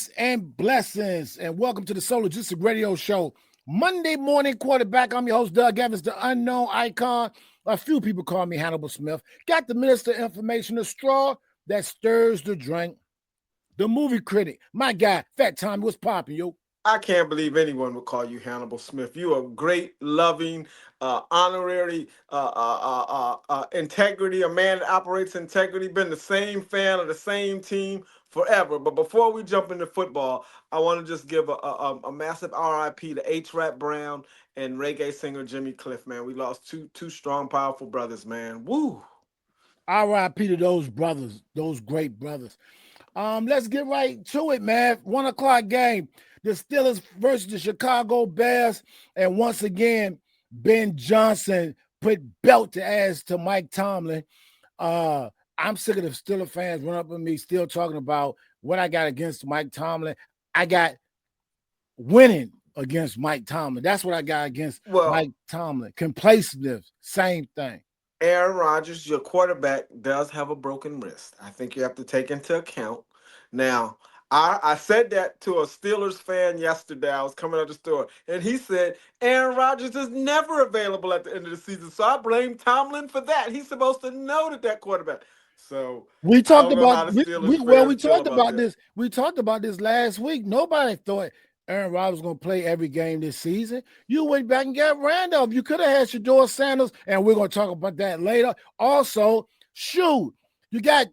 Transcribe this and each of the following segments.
Peace and blessings, and welcome to the Soul Logistic Radio Show. Monday morning quarterback. I'm your host, Doug Evans, the unknown icon. A few people call me Hannibal Smith. Got the minister of information, the straw that stirs the drink. The movie critic, my guy, Fat Tommy, what's popping, yo? I can't believe anyone would call you Hannibal Smith. You are great, loving, honorary, integrity, a man that operates integrity, been the same fan of the same team forever. But before we jump into football, I want to just give a massive RIP to H-Rap Brown and reggae singer Jimmy Cliff, man. We lost two strong, powerful brothers, man. Woo! RIP to those brothers, those great brothers. Let's get right to it, man. 1 o'clock game. The Steelers versus the Chicago Bears. And once again, Ben Johnson put belt to ass to Mike Tomlin. I'm sick of the Steelers fans running up on me still talking about what I got against Mike Tomlin. I got winning against Mike Tomlin. That's what I got against Mike Tomlin. Complaciveness, same thing. Aaron Rodgers, your quarterback, does have a broken wrist. I think you have to take into account. Now, I said that to a Steelers fan yesterday. I was coming out the store, and he said, Aaron Rodgers is never available at the end of the season. So I blame Tomlin for that. He's supposed to know that quarterback. So we talked about this. We talked about this last week. Nobody thought Aaron Rodgers was going to play every game this season. You went back and got Randolph. You could have had Shedeur Sanders, and we're going to talk about that later. Also, shoot, you got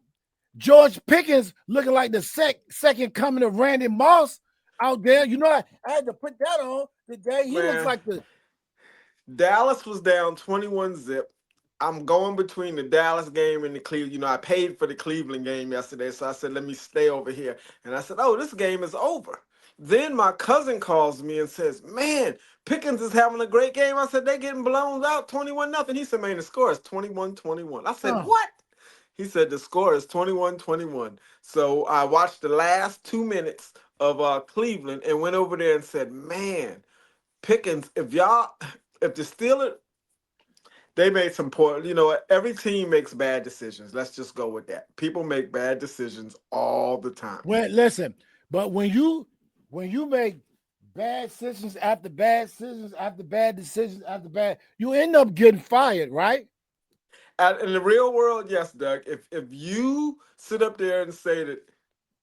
George Pickens looking like the second coming of Randy Moss out there. You know, I had to put that on today. He looks like the Dallas was down 21-0. I'm going between the Dallas game and the Cleveland. You know, I paid for the Cleveland game yesterday, so I said, let me stay over here. And I said, oh, this game is over. Then my cousin calls me and says, man, Pickens is having a great game. I said, they're getting blown out 21-0. He said, man, the score is 21-21. I said, what? He said, the score is 21-21. So I watched the last 2 minutes of Cleveland and went over there and said, man, Pickens, if the Steelers, they made some poor, every team makes bad decisions. Let's just go with that. People make bad decisions all the time. Well, listen, but when you make bad decisions after bad decisions after bad decisions after bad, you end up getting fired, right? In the real world, yes, Doug. If you sit up there and say that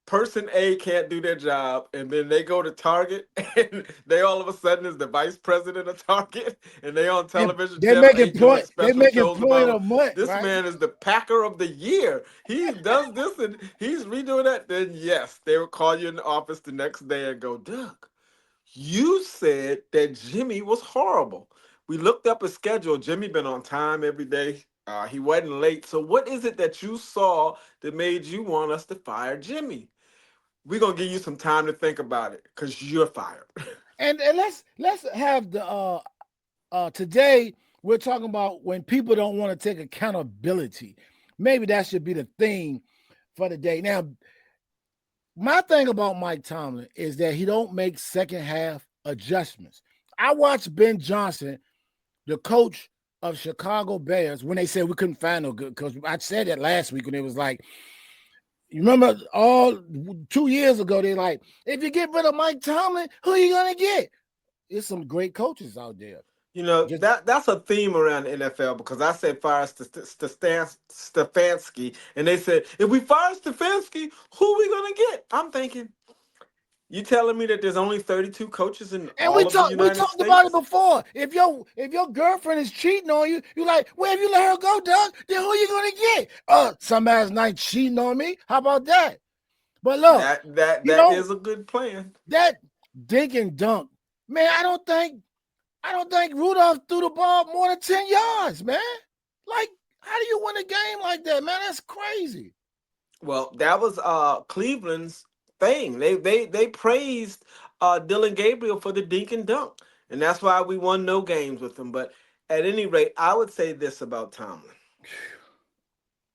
person A can't do their job, and then they go to Target, and they all of a sudden is the vice president of Target, and they on television, they make it point. They make it point of money. This right? man is the Packer of the year. He does this and he's redoing that. Then yes, they will call you in the office the next day and go, Doug, you said that Jimmy was horrible. We looked up his schedule. Jimmy been on time every day. He wasn't late. So what is it that you saw that made you want us to fire Jimmy? We're going to give you some time to think about it because you're fired. And let's have the today we're talking about when people don't want to take accountability. Maybe that should be the theme for the day. Now, my thing about Mike Tomlin is that he don't make second half adjustments. I watched Ben Johnson, the coach of Chicago Bears, when they said we couldn't find no good, because I said that last week when it was like, you remember 2 years ago, they're like, if you get rid of Mike Tomlin, who are you going to get? There's some great coaches out there. You know, that's a theme around the NFL because I said fire Stefanski, and they said, if we fire Stefanski, who are we going to get? I'm thinking, you telling me that there's only 32 coaches in all of the United States? We talked about it before. If your girlfriend is cheating on you, you're like, well, if you let her go, Doug, then who are you going to get? Somebody's not cheating on me. How about that? But look, that is a good plan. That dink and dunk, man, I don't think Rudolph threw the ball more than 10 yards, man. Like, how do you win a game like that, man? That's crazy. Well, that was Cleveland's thing. They praised Dylan Gabriel for the dink and dunk, and that's why we won no games with him. But at any rate, I would say this about Tomlin.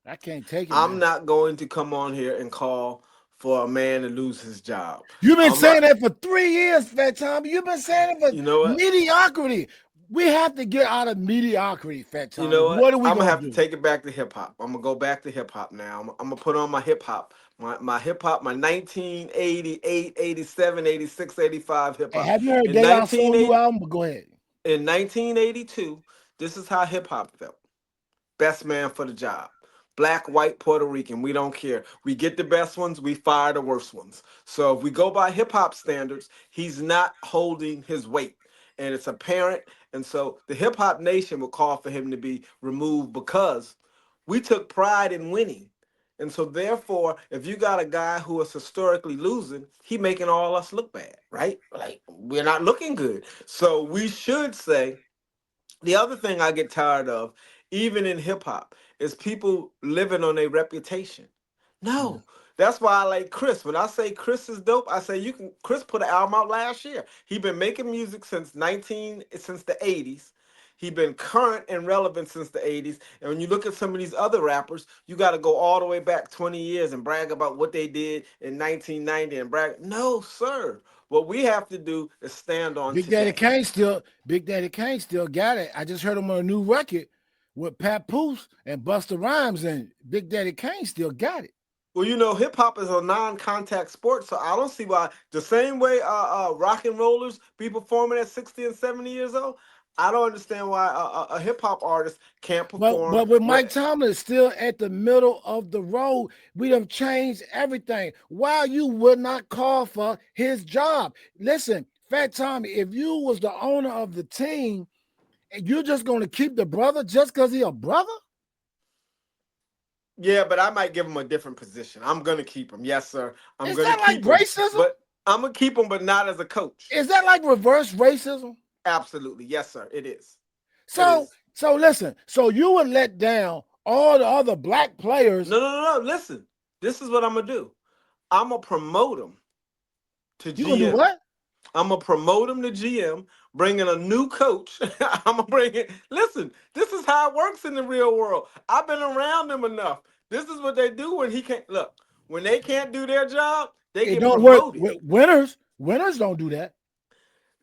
I can't take it. I'm not going to come on here and call for a man to lose his job. You've been saying that for 3 years, Fat Tommy. You've been saying it for mediocrity. We have to get out of mediocrity, Fat Tommy. You know what are we I'm going to have to take it back to hip hop. I'm gonna go back to hip hop now. I'm gonna put on my hip hop My hip hop, my 1988, 87, 86, 85 hip Hey, hop. have you heard In De La Soul new 1980, album? But go ahead. in 1982, this is how hip hop felt. Best man for the job. Black, white, Puerto Rican, we don't care. We get the best ones, we fire the worst ones. So if we go by hip hop standards, he's not holding his weight. And it's apparent. And so the hip hop nation would call for him to be removed because we took pride in winning. And so therefore, if you got a guy who is historically losing, he making all us look bad, right? Like we're not looking good. So we should say the other thing I get tired of, even in hip hop, is people living on a reputation. Mm. No, that's why I like Chris. When I say Chris is dope, I say you can. Chris put an album out last year. He been making music since the 80s. He been current and relevant since the 80s. And when you look at some of these other rappers, you got to go all the way back 20 years and brag about what they did in 1990 and brag. No, sir. What we have to do is stand on today. Big Daddy Kane still got it. I just heard him on a new record with Pat Poose and Busta Rhymes, and Big Daddy Kane still got it. Well, hip hop is a non-contact sport, so I don't see why the same way rock and rollers be performing at 60 and 70 years old. I don't understand why a hip hop artist can't perform. But with Mike Tomlin still at the middle of the road, we have changed everything. Why you would not call for his job? Listen, Fat Tommy, if you was the owner of the team, and you're just going to keep the brother just because he a brother? Yeah, but I might give him a different position. I'm gonna keep him. Yes, sir. I'm Is gonna that like keep him, racism? but I'm gonna keep him, but not as a coach. Is that like reverse racism? Absolutely, yes, sir. It is. It So, is. so listen. So you would let down all the other black players. No, no, no, no. Listen, this is what I'm gonna do. I'm gonna promote him to You gonna do GM. what? I'm gonna promote him to GM, bring in a new coach. I'm gonna bring it. Listen, this is how it works in the real world. I've been around them enough. This is what they do when he can't look. When they can't do their job, they It get don't work. promoted. Winners, winners don't do that.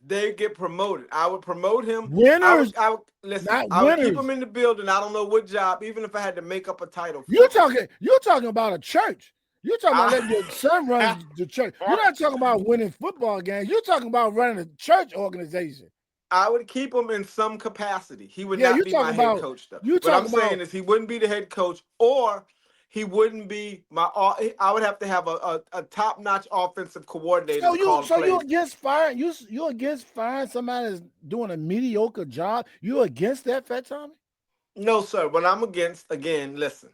They get promoted. I would promote him. Winners, I would listen. not I would keep him winners. in the building. I don't know what job, even if I had to make up a title You're for him. talking. You're talking about a church. You're talking about letting your son I, run the church. You're not talking about winning football games. You're talking about running a church organization. I would keep him in some capacity. He would Yeah, not you're be my talking head about. coach, though. You What I'm talking saying about. is he wouldn't be the head coach, or he wouldn't be my. I would have to have a top notch offensive coordinator to call the So you plays. against firing you against firing somebody that's doing a mediocre job? You against that, Fat Tommy? No, sir. What I'm against, again, listen.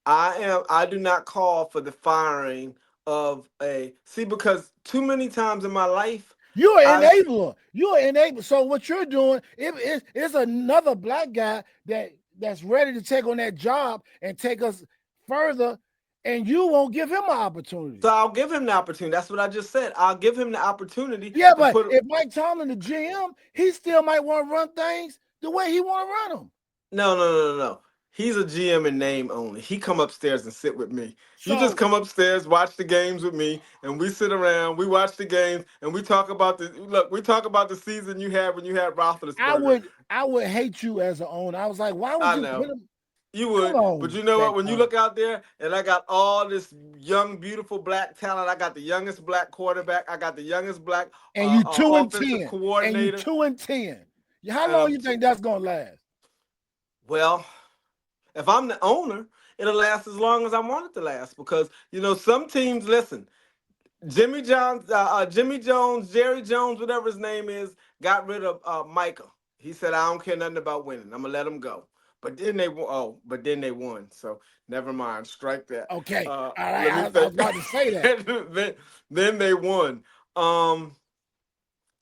I do not call for the firing of a see because too many times in my life You're an I've enabler. You're an enabler. So what you're doing, it's another black guy that's ready to take on that job and take us further, and you won't give him an so opportunity. I'll give him the opportunity. That's what I just said. I'll give him the opportunity Yeah, to but put. if Mike Tomlin, the GM, he still might want to run things the way he want to run them. No, no, no, no, no. He's a GM in name only. He come upstairs and sit with me. He just So come upstairs, watch the games with me, and we sit around. We watch the games, and we talk about the look. We talk about the season you had when you had Roethlisberger. I would hate you as an owner. I was like, why would I you know put him? you Come would, but on, you know what? Fat When you Tommy. look out there, and I got all this young, beautiful black talent. I got the youngest black quarterback. I got the youngest black And you two and offensive 10. And you coordinator. 2-10. How And long you think that's gonna last? well, if I'm the owner, it'll last as long as I want it to last because some teams listen. Jimmy Jones, Jerry Jones, whatever his name is, got rid of Micah. He said, "I don't care nothing about winning. I'm gonna let him go." But then they won. So never mind. Strike that. Okay. All right. Let me I say. was about to say that. then they won. Um,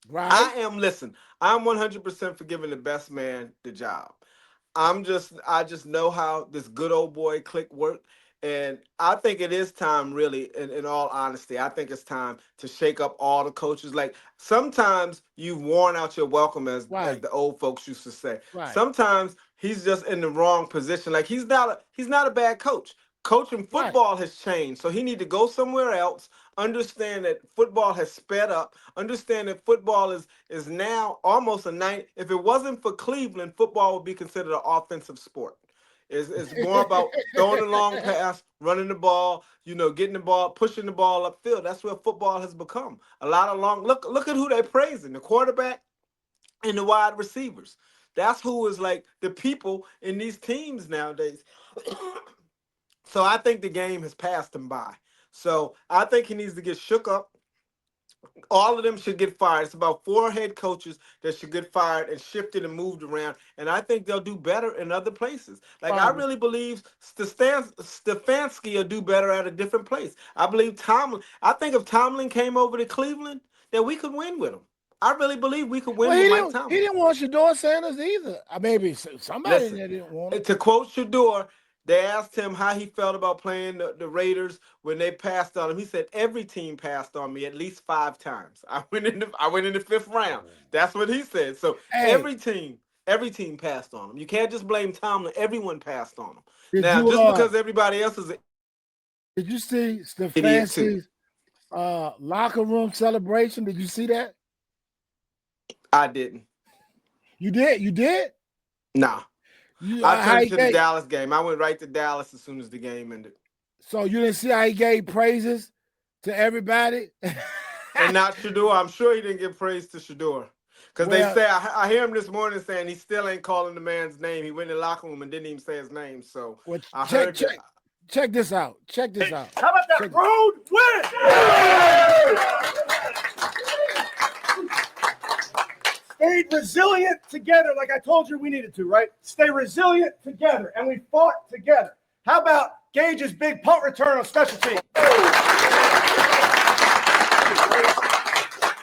Right? Listen, I'm 100% for giving the best man the job. I just know how this good old boy click work. And I think it is time, really, in all honesty. I think it's time to shake up all the coaches. Like sometimes you've worn out your welcome, as Right. the old folks used to say. Right. Sometimes he's just in the wrong position. Like he's not a bad coach. Coaching Right. football has changed, so he need to go somewhere else. Understand that football has sped up. Understand that football is now almost a night. If it wasn't for Cleveland, football would be considered an offensive sport. It's more about throwing the long pass, running the ball, getting the ball, pushing the ball upfield. That's what football has become. A lot of long. Look at who they're praising: the quarterback and the wide receivers. That's who is like the people in these teams nowadays. So I think the game has passed him by. So I think he needs to get shook up. All of them should get fired. It's about four head coaches that should get fired and shifted and moved around. And I think they'll do better in other places. Like I Father. really believe Stefanski will do better at a different place. I believe Tomlin. I think if Tomlin came over to Cleveland, that we could win with him. I really believe we could Well, win he with Mike didn't. He Tomlin. didn't want Shedeur Sanders either. Maybe somebody in Listen, there didn't want him. to quote Shador, they asked him how he felt about playing the Raiders when they passed on him. He said, "Every team passed on me at least 5 times. I went in the fifth round." That's what he said. So Hey, every team passed on him. You can't just blame Tomlin. Everyone passed on him. did Now, you just because everybody else is an did you see idiot too. Stefanski's locker room celebration? Did you see that? I didn't. You did. You did. Nah. You I how turned he to the gave, Dallas game. I went right to Dallas as soon as the game ended. so you didn't see how he gave praises to everybody. And not Shador. I'm sure he didn't give praise to Shador. Because they Well, say, I hear him this morning saying he still ain't calling the man's name. He went in the locker room and didn't even say his name. So well, I check heard that. check check this out. Check this out. How about that Check, road win? Stayed resilient together, like I told you we needed to, right? Stay resilient together, and we fought together. How about Gage's big punt return on special teams?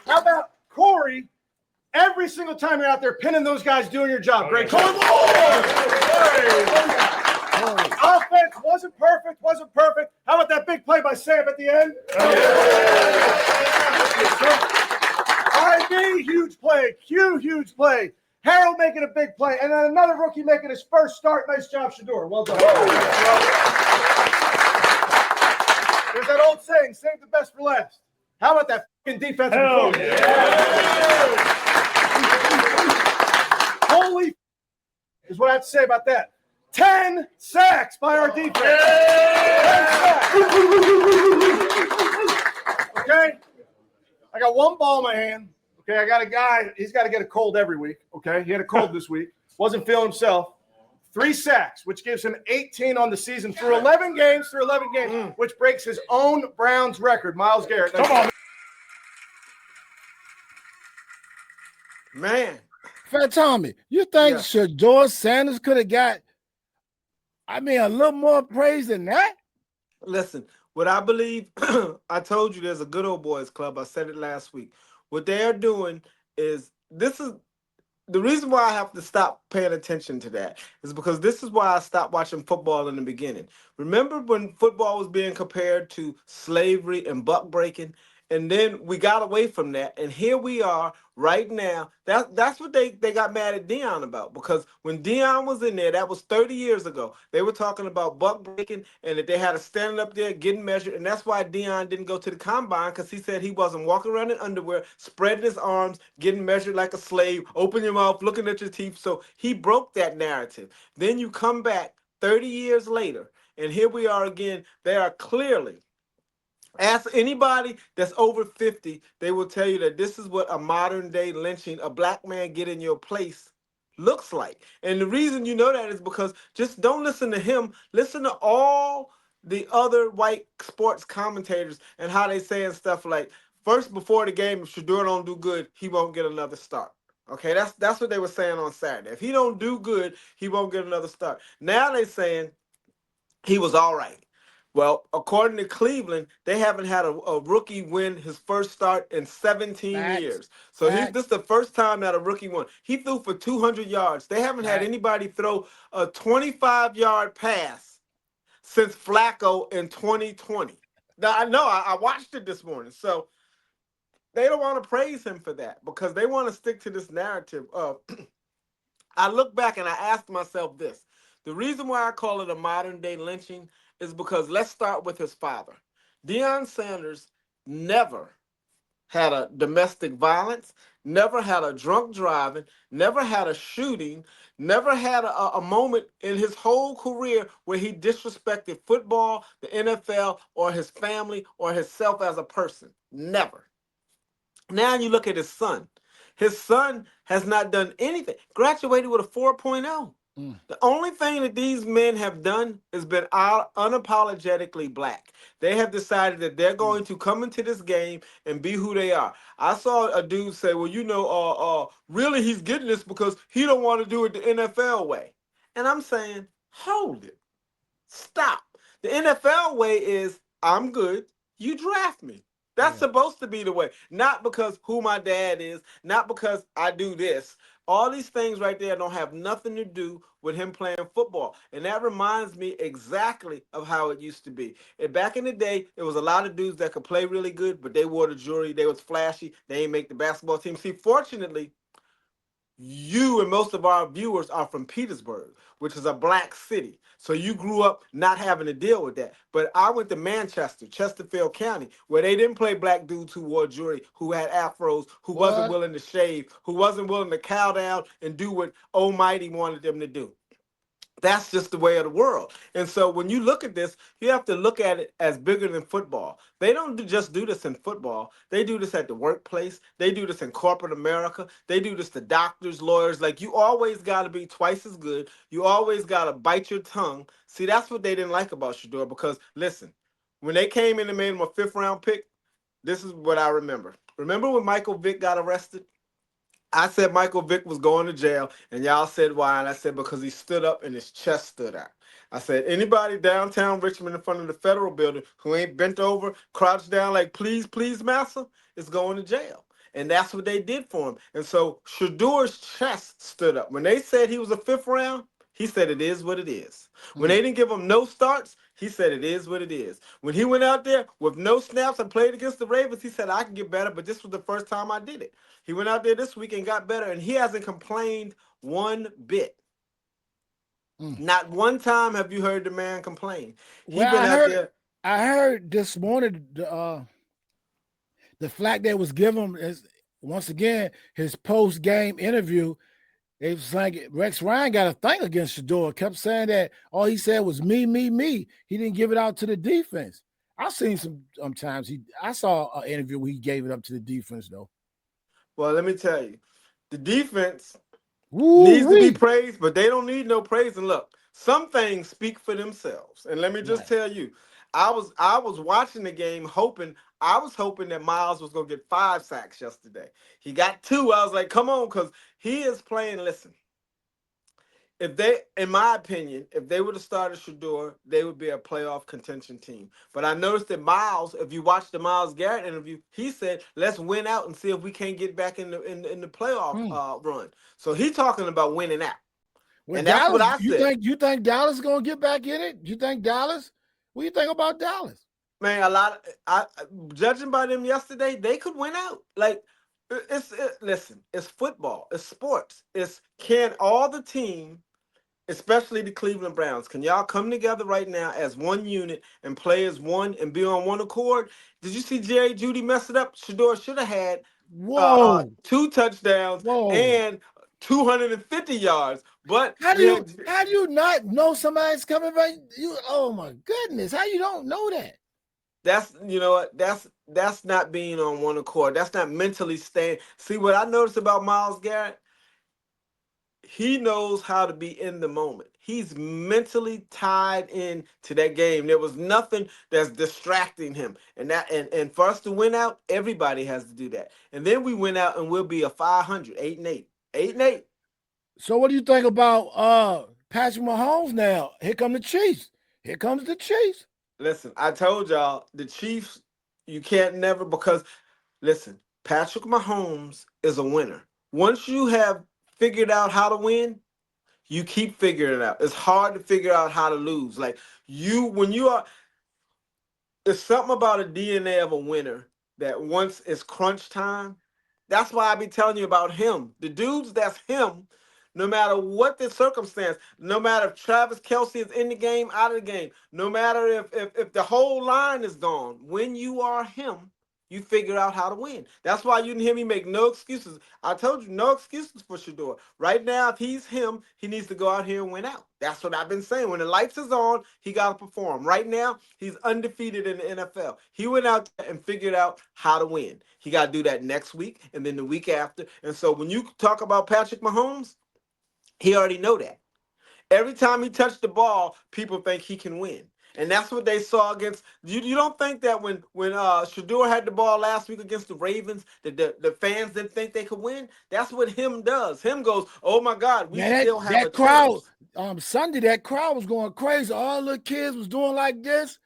How about Corey? Every single time you're out there pinning those guys doing your job. Great job. Offense wasn't perfect. How about that big play by Sam at the end? IB, huge play. Q, huge play. Harold making a big play. And then another rookie making his first start. Nice job, Shedeur. Well done. There's that old saying, save the best for last. How about that fucking defensive performance? Yeah. Holy is what I have to say about that. 10 sacks by our defense. Okay? I got one ball in my hand. Okay, I got a guy, he's got to get a cold every week. Okay, he had a cold this week. Wasn't feeling himself. 3 sacks, which gives him 18 on the season through 11 games, which breaks his own Browns record. Myles Garrett. Come on. Man. Fat Tommy, you think Yeah. Shedeur Sanders could have got, a little more praise than that? Listen, what I believe, I told you there's a good old boys club. I said it last week. What they are doing is the reason why I have to stop paying attention to that is because this is why I stopped watching football in the beginning. Remember when football was being compared to slavery and buck breaking? And then we got away from that. And here we are right now. That's what they got mad at Deion about. Because when Deion was in there, that was 30 years ago. They were talking about buck breaking and that they had to stand up there getting measured. And that's why Deion didn't go to the combine, because he said he wasn't walking around in underwear, spreading his arms, getting measured like a slave, open your mouth, looking at your teeth. So he broke that narrative. Then you come back 30 years later, and here we are again. They are clearly, ask anybody that's over 50, they will tell you that this is what a modern day lynching, a black man get in your place, looks like. And the reason you know that is because just don't listen to him. Listen to all the other white sports commentators and how they saying stuff like, first, before the game, if Shedeur don't do good, he won't get another start. Okay, that's what they were saying on Saturday. If he don't do good, he won't get another start. Now they saying he was all right. Well, according to Cleveland, they haven't had a rookie win his first start in 17 Facts. years. So this is Facts. the first time that a rookie won. He threw for 200 yards. They haven't had Facts. anybody throw a 25-yard pass since Flacco in 2020. Now, I know, I watched it this morning. So they don't want to praise him for that because they want to stick to this narrative of I look back and I asked myself this. The reason why I call it a modern day lynching is because let's start with his father. Deion Sanders never had a domestic violence, never had a drunk driving, never had a shooting, never had a moment in his whole career where he disrespected football, the NFL, or his family, or himself as a person. Never. Now you look at his son. His son has not done anything. Graduated with a 4.0. Mm, The only thing that these men have done is been unapologetically black. They have decided that they're mm. going to come into this game and be who they are. I saw a dude say, "Well, really, he's getting this because he don't want to do it the NFL way." And I'm saying, hold it. Stop. The NFL way is I'm good, you draft me. That's Yeah. supposed to be the way. Not because who my dad is, not because I do this. All these things right there don't have nothing to do with him playing football. And that reminds me exactly of how it used to be. And back in the day, it was a lot of dudes that could play really good, but they wore the jewelry, they was flashy, they ain't make the basketball team. See, fortunately, you and most of our viewers are from Petersburg, which is a black city. So you grew up not having to deal with that. But I went to Manchester, Chesterfield County, where they didn't play black dudes who wore jewelry, who had afros, who wasn't What? willing to shave, who wasn't willing to cow down and do what Almighty wanted them to do. That's just the way of the world. And so when you look at this, you have to look at it as bigger than football. They don't just do this in football. They do this at the workplace. They do this in corporate America. They do this to doctors, lawyers. Like, you always got to be twice as good. You always got to bite your tongue. See, that's what they didn't like about Shedeur, because listen, when they came in and made him a fifth round pick, this is what I remember. Remember when Michael Vick got arrested? I said Michael Vick was going to jail, and y'all said why, and I said because he stood up and his chest stood out. I said anybody downtown Richmond in front of the federal building who ain't bent over, crouched down like please, please, massa, is going to jail. And that's what they did for him. And so Shadeur's chest stood up. When they said he was a fifth round, he said it is what it is. When Mm. they didn't give him no starts, he said it is what it is. When he went out there with no snaps and played against the Ravens, he said I can get better, but this was the first time I did it. He went out there this week and got better, and he hasn't complained one bit. Mm. Not one time have you heard the man complain. He Well, been out there. I heard this morning the flack that was given is once again his post game interview. It was like Rex Ryan got a thing against Shedeur. Kept saying that all he said was me, me, me. He didn't give it out to the defense. I've seen some times I saw an interview where he gave it up to the defense though. Well, let me tell you, the defense Woo needs to be wee. praised, but they don't need no praise. And look, some things speak for themselves. And let me just Right. tell you, I was watching the game I was hoping that Miles was gonna get 5 sacks yesterday. He got 2. I was like, come on, because he is playing. Listen, if they, in my opinion, if they would have started Shedeur, they would be a playoff contention team. But I noticed that Miles, if you watch the Miles Garrett interview, he said, "Let's win out and see if we can't get back in the playoff Mm. run." So he's talking about winning out, Well, and that's what Dallas, I said. you think Dallas is gonna get back in it? You think Dallas? What do you think about Dallas? Man, judging by them yesterday, they could win out. Like, listen, it's football, it's sports, it's can all the team, especially the Cleveland Browns, can y'all come together right now as one unit and play as one and be on one accord? Did you see Jerry Judy mess it up? Shedeur should have had Whoa, 2 touchdowns whoa. and 250 yards, but we had. How do you not know somebody's coming right? You oh my goodness, how you don't know that? That's, you know what, that's not being on one accord. That's not mentally staying. See, what I noticed about Miles Garrett, he knows how to be in the moment. He's mentally tied in to that game. There was nothing that's distracting him. And for us to win out, everybody has to do that. And then we went out and we'll be a 500, 8-8. 8-8. So what do you think about Patrick Mahomes now? Here come the Chiefs. Here comes the Chiefs. Listen, I told y'all the Chiefs, you can't never, because listen, Patrick Mahomes is a winner. Once you have figured out how to win, you keep figuring it out. It's hard to figure out how to lose. Like, when you are, there's something about a DNA of a winner that once it's crunch time, that's why I be telling you about him. The dudes that's him, no matter what the circumstance, no matter if Travis Kelce is in the game, out of the game, no matter if the whole line is gone, when you are him, You figure out how to win. That's why you didn't hear me make no excuses. I told you, no excuses for Shedeur. Right now, if he's him, he needs to go out here and win out. That's what I've been saying. When the lights is on, he got to perform. Right now, he's undefeated in the NFL. He went out there and figured out how to win. He got to do that next week and then the week after. And so when you talk about Patrick Mahomes, he already know that. Every time he touched the ball, people think he can win. And that's what they saw against you. Don't think that when Shedeur had the ball last week against the Ravens, that the fans didn't think they could win? That's what him does. Him goes, oh my God, we Man, that still have a that crowd, chance. Sunday, that crowd was going crazy. All the kids was doing like this.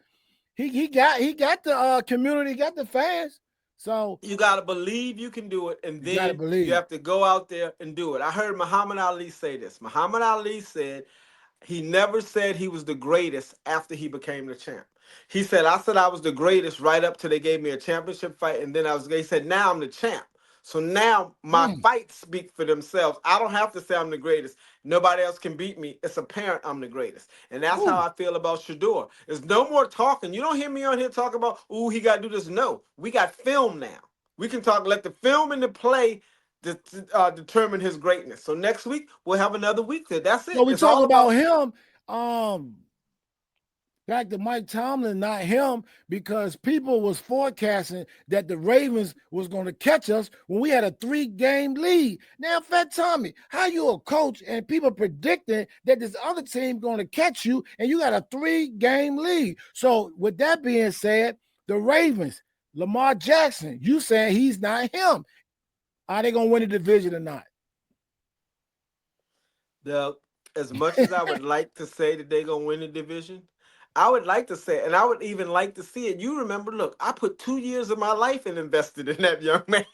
He got the community, got the fans. So You gotta believe you can do it, and you gotta then you believe. have to go out there and do it. I heard Muhammad Ali say this. Muhammad Ali said he never said he was the greatest after he became the champ. He said, I said I was the greatest right up till they gave me a championship fight. And then he said, now I'm the champ. So now my Mm. fights speak for themselves. I don't have to say I'm the greatest. Nobody else can beat me. It's apparent I'm the greatest. And that's how Ooh. I feel about Shedeur. There's no more talking. You don't hear me on here talking about, ooh, he got to do this. No, we got film now. We can talk, let the film and the play determine his greatness. So next week, we'll have another week there. That's So it. we It's talk all about about him. Um, Back to Mike Tomlin, not him, because people was forecasting that the Ravens was going to catch us when we had a 3-game lead. Now, Fat Tommy, how you a coach and people predicting that this other team going to catch you and you got a 3-game lead? So, with that being said, the Ravens, Lamar Jackson, you saying he's not him? Are they going to win the division or not? the as much as I would like to say that they're gonna win the division, I would like to say, and I would even like to see it. You remember, look, I put 2 years of my life and invested in that young man.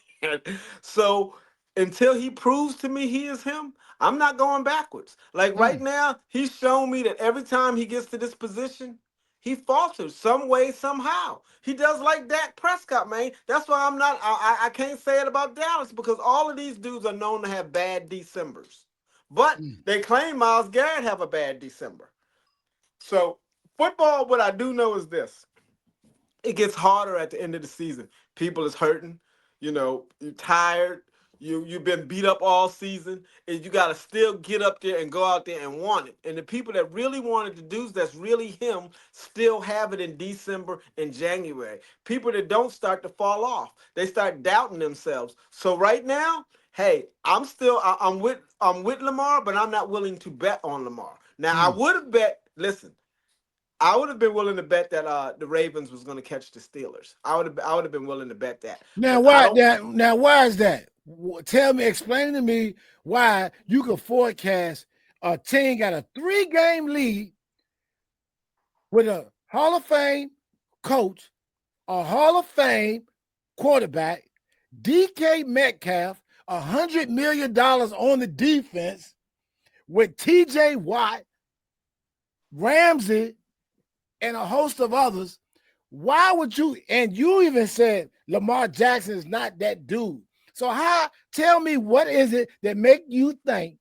So until he proves to me he is him, I'm not going backwards. Like right Mm, now, he's shown me that every time he gets to this position, he falters some way, somehow. He does like Dak Prescott, man. That's why I'm not. I can't say it about Dallas because all of these dudes are known to have bad Decembers. But mm. they claim Miles Garrett have a bad December. So football, what I do know is this: it gets harder at the end of the season. People is hurting, you're tired, you've been beat up all season, and you gotta still get up there and go out there and want it. And the people that really wanted to do that's really him still have it in December and January. People that don't start to fall off. They start doubting themselves. So right now, hey, I'm with Lamar, but I'm not willing to bet on Lamar. Now I Mm. would have bet, listen, I would have been willing to bet that the Ravens was going to catch the Steelers. I would have been willing to bet that. Now But I why don't that now why is that? Tell me, explain to me why you could forecast a team got a 3-game lead with a Hall of Fame coach, a Hall of Fame quarterback, DK Metcalf, $100 million on the defense with TJ Watt, Ramsey, and a host of others. Why would you? And you even said Lamar Jackson is not that dude. So how? Tell me what is it that make you think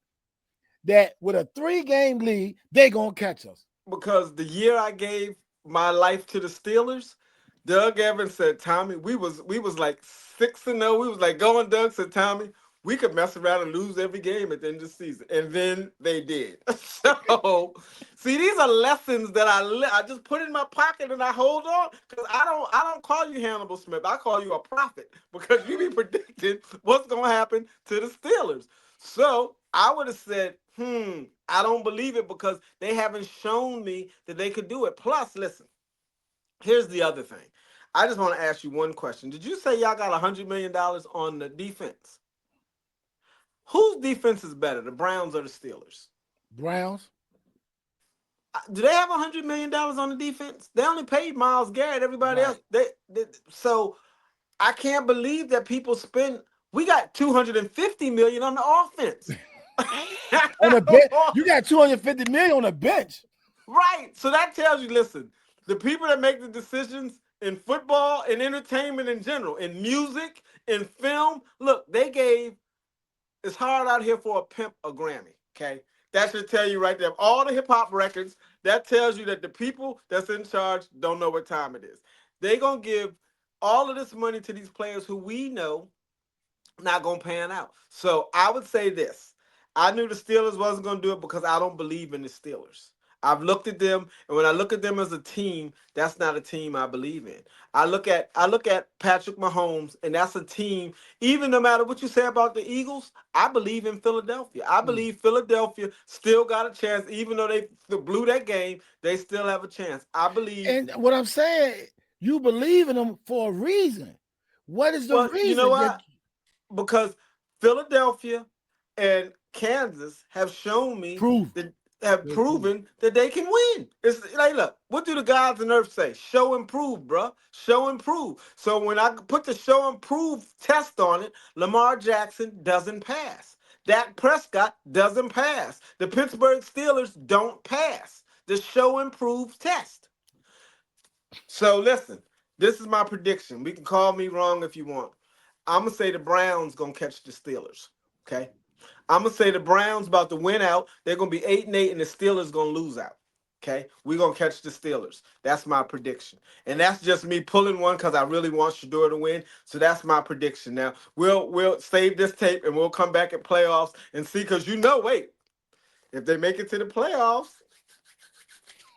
that with a 3-game lead they gonna catch us? because the year I gave my life to the Steelers, Doug Evans said, Tommy, we was like 6-0. We was like going. Doug said, Tommy, we could mess around and lose every game at the end of the season, and then they did. So, see, these are lessons that I just put in my pocket and I hold on because I don't call you Hannibal Smith. I call you a prophet because you be predicting what's gonna happen to the Steelers. So I would have said, I don't believe it because they haven't shown me that they could do it. Plus, listen, here's the other thing. I just want to ask you one question. Did you say y'all got $100 million on the defense? Whose defense is better, the Browns or the Steelers? Browns. Do they have $100 million on the defense? They only paid Miles Garrett. Everybody else, Right. so I can't believe that people spend. We got 250 million on the offense. On the bench, you got 250 million on the bench. Right. So that tells you, listen, the people that make the decisions in football and entertainment in general, in music, in film, look, they gave, it's hard out here for a pimp a Grammy. Okay. That should tell you right there. All the hip hop records, that tells you that the people that's in charge don't know what time it is. They gonna give all of this money to these players who we know not gonna pan out. So I would say this. I knew the Steelers wasn't gonna do it because I don't believe in the Steelers. I've looked at them, and when I look at them as a team, that's not a team I believe in. I look at Patrick Mahomes, and that's a team. Even no matter what you say about the Eagles, I believe in Philadelphia. I Mm. believe Philadelphia still got a chance, even though they blew that game. They still have a chance. I believe. And what I'm saying, you believe in them for a reason. What is the Well, you know reason that what? Because Philadelphia and Kansas have shown me proof? that have They prove. proven that they can win. It's like, look, what do the gods on earth say? Show and prove, bruh. Show and prove. So when I put the show and prove test on it, Lamar Jackson doesn't pass. Dak Prescott doesn't pass. The Pittsburgh Steelers don't pass the show and prove test. So listen, this is my prediction. We can call me wrong if you want. I'm gonna say the Browns gonna catch the Steelers. Okay. I'm gonna say the Browns about to win out. They're gonna be 8-8, and the Steelers gonna lose out. Okay, we're gonna catch the Steelers. That's my prediction, and that's just me pulling one because I really want Shedeur to win. So that's my prediction. Now we'll save this tape and we'll come back at playoffs and see. Because wait, if they make it to the playoffs,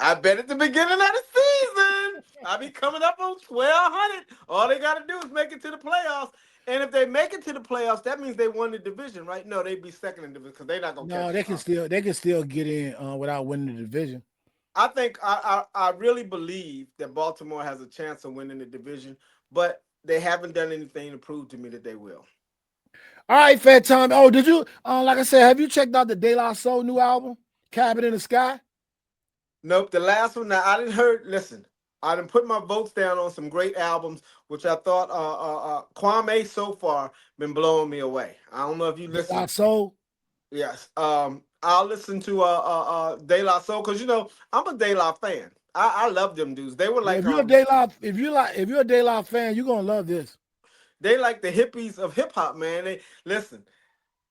I bet at the beginning of the season, I'll be coming up on 1,200. All they got to do is make it to the playoffs. And if they make it to the playoffs, that means they won the division, right? No, they'd be second in the division because they're not going to No, catch. they can still get in without winning the division. I think I really believe that Baltimore has a chance of winning the division, but they haven't done anything to prove to me that they will. All right, Fat Time. Oh, did you? Like I said, have you checked out the De La Soul new album, Cabin in the Sky? Nope, the last one. Now I didn't heard. Listen, I didn't put my votes down on some great albums, which I thought Kwame so far been blowing me away. I don't know if you De La listen. Soul. Yes. I'll listen to De La Soul because I'm a De La fan. I love them dudes. They were Yeah, like if you're a De La, if you're a De La fan, you're gonna love this. they like the hippies of hip hop, man. They listen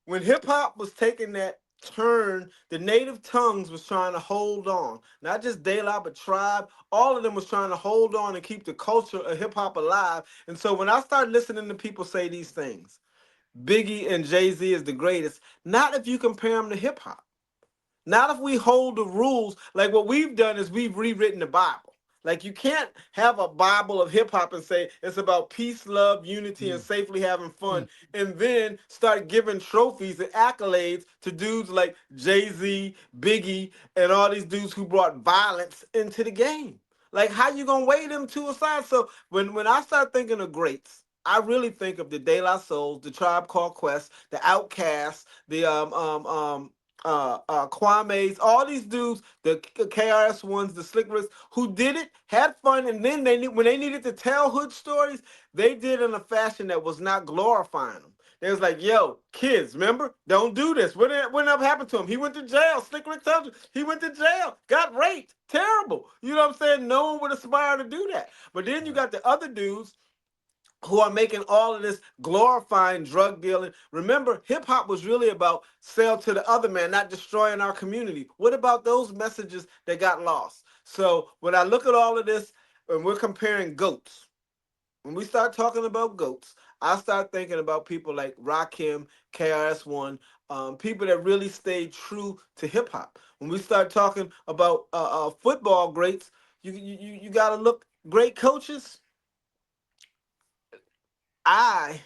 when hip hop was taking that turn, the native tongues was trying to hold on. Not just De La, but Tribe. All of them was trying to hold on and keep the culture of hip hop alive. And so when I started listening to people say these things, Biggie and Jay Z is the greatest. Not if you compare them to hip hop. Not if we hold the rules. Like what we've done is we've rewritten the Bible. Like you can't have a Bible of hip hop and say it's about peace, love, unity, and Mm, safely having fun, mm. and then start giving trophies and accolades to dudes like Jay-Z, Biggie, and all these dudes who brought violence into the game. Like how you gonna weigh them two aside? So when I start thinking of greats, I really think of the De La Souls, the Tribe Called Quest, the Outcasts, the Kwame's, all these dudes, the KRS ones, the Slick Ricks, who did it, had fun, and then when they needed to tell hood stories, they did in a fashion that was not glorifying them. They was like, "Yo, kids, remember? Don't do this." What happened to him? He went to jail. Slick Rick tells you he went to jail, got raped, terrible. You know what I'm saying? No one would aspire to do that. But then you got the other dudes who are making all of this glorifying drug dealing. Remember, hip hop was really about sell to the other man, not destroying our community. What about those messages that got lost? So when I look at all of this and we're comparing goats, when we start talking about goats, I start thinking about people like Rakim, KRS-One, people that really stayed true to hip hop. When we start talking about football greats, you got to look great coaches. I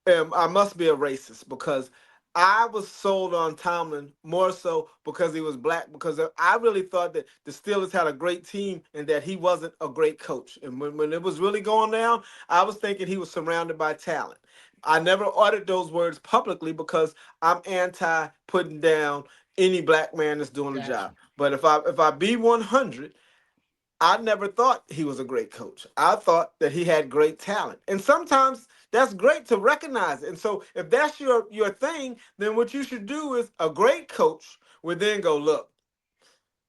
I must be a racist because I was sold on Tomlin more so because he was black. Because I really thought that the Steelers had a great team and that he wasn't a great coach. And when it was really going down, I was thinking he was surrounded by talent. I never uttered those words publicly because I'm anti putting down any black man that's doing the Got job. you. But if I be 100, I never thought he was a great coach. I thought that he had great talent. And sometimes that's great to recognize it. And so if that's your thing, then what you should do is a great coach would then go, look,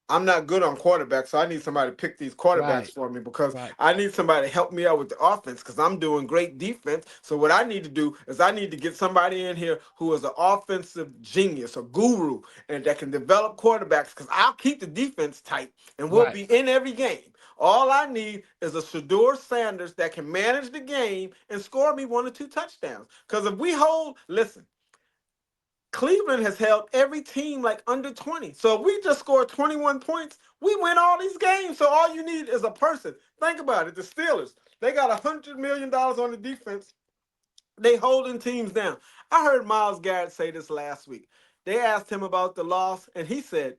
I'm not good on quarterbacks, so I need somebody to pick these quarterbacks Right, for me because right, I need somebody to help me out with the offense because I'm doing great defense. So what I need to do is I need to get somebody in here who is an offensive genius, a guru, and that can develop quarterbacks because I'll keep the defense tight and we'll right. be in every game. All I need is a Shedeur Sanders that can manage the game and score me 1 or 2 touchdowns. Because if we hold, listen, Cleveland has held every team like under 20. So if we just score 21 points, we win all these games. So all you need is a person. Think about it. The Steelers, they got $100 million on the defense. They holding teams down. I heard Myles Garrett say this last week. They asked him about the loss, and he said,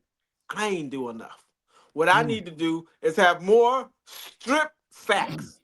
I ain't do enough. What I Mm. need to do is have more strip sacks.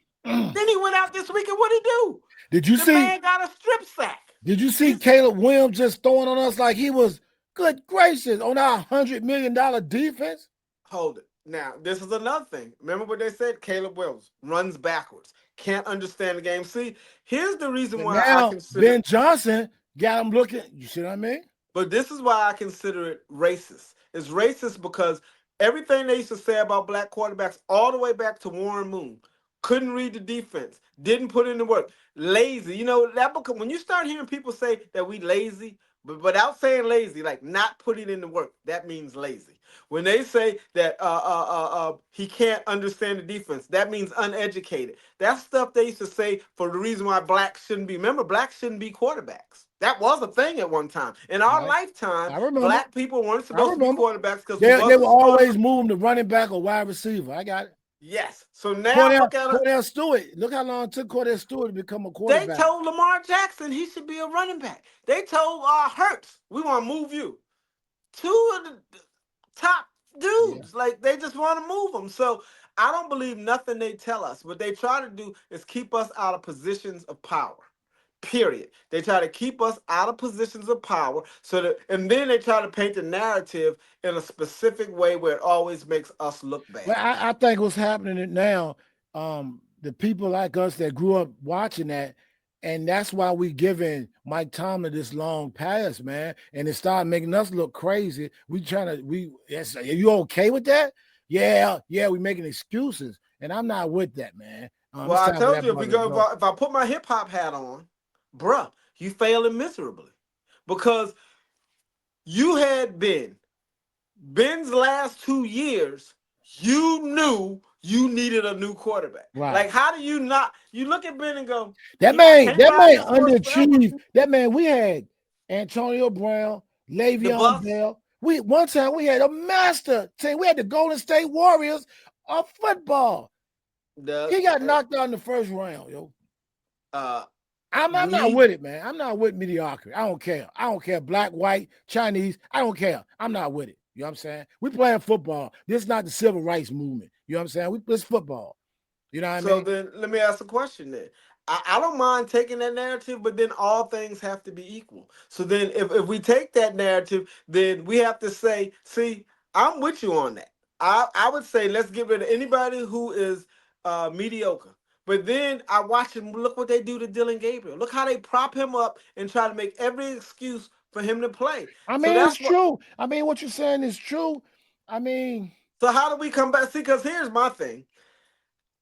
Then he went out this week, and what did he do? Did you The see? man got a strip sack. Did you see He's Caleb Williams just throwing on us like he was good gracious on our $100 million defense? Hold it. Now, this is another thing. Remember what they said? Caleb Williams runs backwards, can't understand the game. See, here's the reason But why I now consider, Ben Johnson got him looking. You see what I mean? but this is why I consider it racist. It's racist because everything they used to say about black quarterbacks, all the way back to Warren Moon, couldn't read the defense, didn't put in the work, lazy. You know that because when you start hearing people say that we lazy, but without saying lazy, like not putting in the work, that means lazy. When they say that he can't understand the defense, that means uneducated. That's stuff they used to say for the reason why blacks shouldn't be. Remember, blacks shouldn't be quarterbacks. That was a thing at one time. In our Right. lifetime, I remember. black people weren't I supposed to be remember. quarterbacks because we They wasn't were supposed always to. moving to running back or wide receiver. I got it. Yes. So now look at it. Cordell Stewart. Look how long it took Cordell Stewart to become a They quarterback. told Lamar Jackson he should be a running back. They told Hurts, we want to move you. Two of the top Yeah. dudes. Like they just want to move them. So I don't believe nothing they tell us. What they try to do is keep us out of positions of power. Period. They try to keep us out of positions of power so that and then they try to paint the narrative in a specific way where it always makes us look Well, bad. I think what's happening now, the people like us that grew up watching that, and that's why we giving Mike Tomlin this long pass, man, and it started making us look crazy. We trying to yes, are you okay with that? Yeah, yeah, we making excuses, and I'm not with that, man. Well, It's I time for told that you if we brother to go go. if I put my hip hop hat on, bruh, you failing miserably. Because you had Ben's last 2 years, you knew you needed a new quarterback. Right. Like, how do you not? You look at Ben and go, That yeah, I man, can't that ride man this horse forever. underachieved. That man, we had Antonio Brown, The Le'Veon bus, Bell. We one time we had a master team. We had the Golden State Warriors of football. the He got knocked out in the first round, yo. uh, I'm not we with it, man. I'm not with mediocrity. I don't care. I don't care. Black, white, Chinese. I don't care. I'm not with it. You know what I'm saying? We playing football. This is not the civil rights movement. You know what I'm saying? It's football. You know what I So mean? then let me ask a question then. I don't mind taking that narrative, but then all things have to be equal. So then if we take that narrative, then we have to say, see, I'm with you on that. I would say let's get rid of anybody who is mediocre. But then I watch him, look what they do to Dylan Gabriel. Look how they prop him up and try to make every excuse for him to play. I So mean, it's that's what true. I mean, what you're saying is true. I mean, so how do we come back? See, because here's my thing.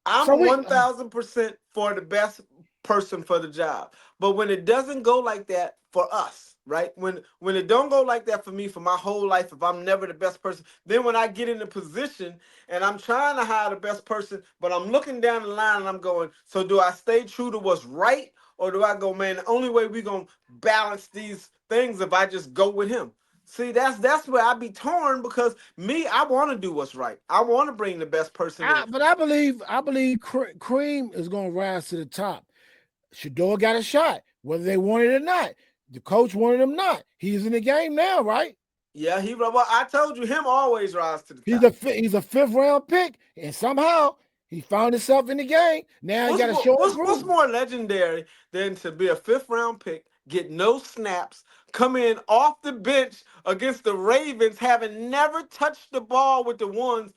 so I'm we 1000% for the best person for the job. But when it doesn't go like that for us, right? When it don't go like that for me for my whole life, if I'm never the best person, then when I get in a position and I'm trying to hire the best person, but I'm looking down the line and I'm going, so do I stay true to what's right? Or do I go, man, the only way we're gonna balance these things if I just go with him? See, that's where I be torn because me, I want to do what's right. I want to bring the best person in. but I believe Cream is going to rise to the top. Shador got a shot, whether they want it or not. The coach wanted him not. He's in the game now, right? Yeah, well, I told you, him always rise to the He's top. a fifth round pick, and somehow he found himself in the game. Now he got to show and What's prove. more legendary than to be a fifth round pick, get no snaps, come in off the bench against the Ravens, having never touched the ball with the ones,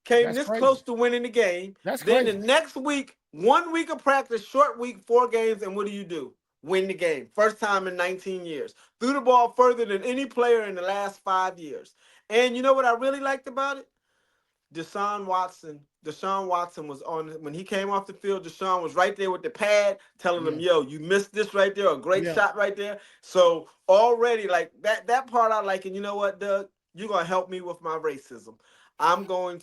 came That's this crazy. close to winning the game. That's Then the crazy. next week, 1 week of practice, short week, 4 games, and what do? Win the game. First time in 19 years. Threw the ball further than any player in the last 5 years. And you know what I really liked about it? Deshaun Watson was on when he came off the field. Deshaun was right there with the pad, telling him, Yeah. "Yo, you missed this right there, a great Yeah. shot right there." So already, like that part I like. And you know what, Doug? You're gonna help me with my racism. I'm gonna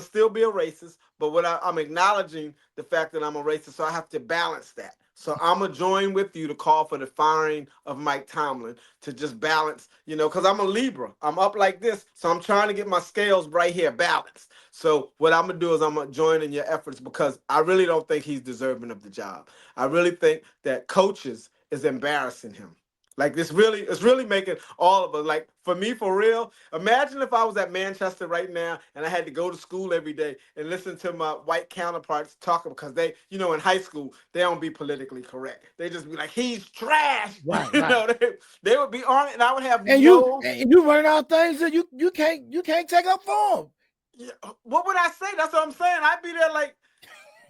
still be a racist, but I'm acknowledging the fact that I'm a racist, so I have to balance that. So I'm gonna join with you to call for the firing of Mike Tomlin to just balance, because I'm a Libra. I'm up like this, so I'm trying to get my scales right here balanced. So what I'm gonna do is I'm gonna join in your efforts because I really don't think he's deserving of the job. I really think that coaches is embarrassing him. Like it's really making all of us, like, for me, for real. Imagine if I was at Manchester right now and I had to go to school every day and listen to my white counterparts talking because they, in high school, they don't be politically correct. They just be like, he's trash. Right. Right. They would be on it, and I would have And you no. and you running out things that you can't take up for them. Yeah, what would I say? That's what I'm saying. I'd be there like,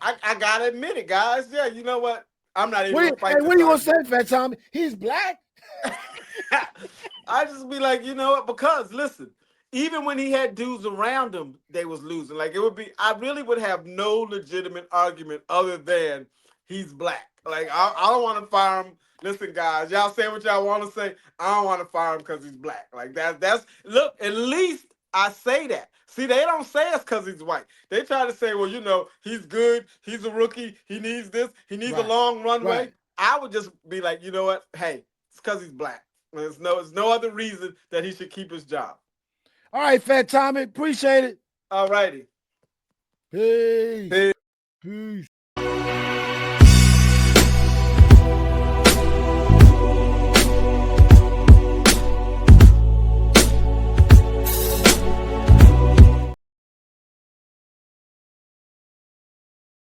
I gotta admit it, guys. Yeah, you know what? I'm not even gonna fight What this are you gonna say, argument. Fat Tommy? He's black. I just be like, you know what? Because listen, even when he had dudes around him, they was losing. Like, it would be, I really would have no legitimate argument other than he's black. Like, I don't want to fire him. Listen, guys, y'all say what y'all want to say. I don't want to fire him because he's black. Like, that's look. At least I say that. See, they don't say it's because he's white. They try to say, well, he's good. He's a rookie. He needs this. He needs a Right. long Right. runway. I would just be like, you know what? Hey, it's because he's black. There's no other reason that he should keep his job. All right, Fat Tommy. Appreciate it. All righty. Peace. Peace. Peace.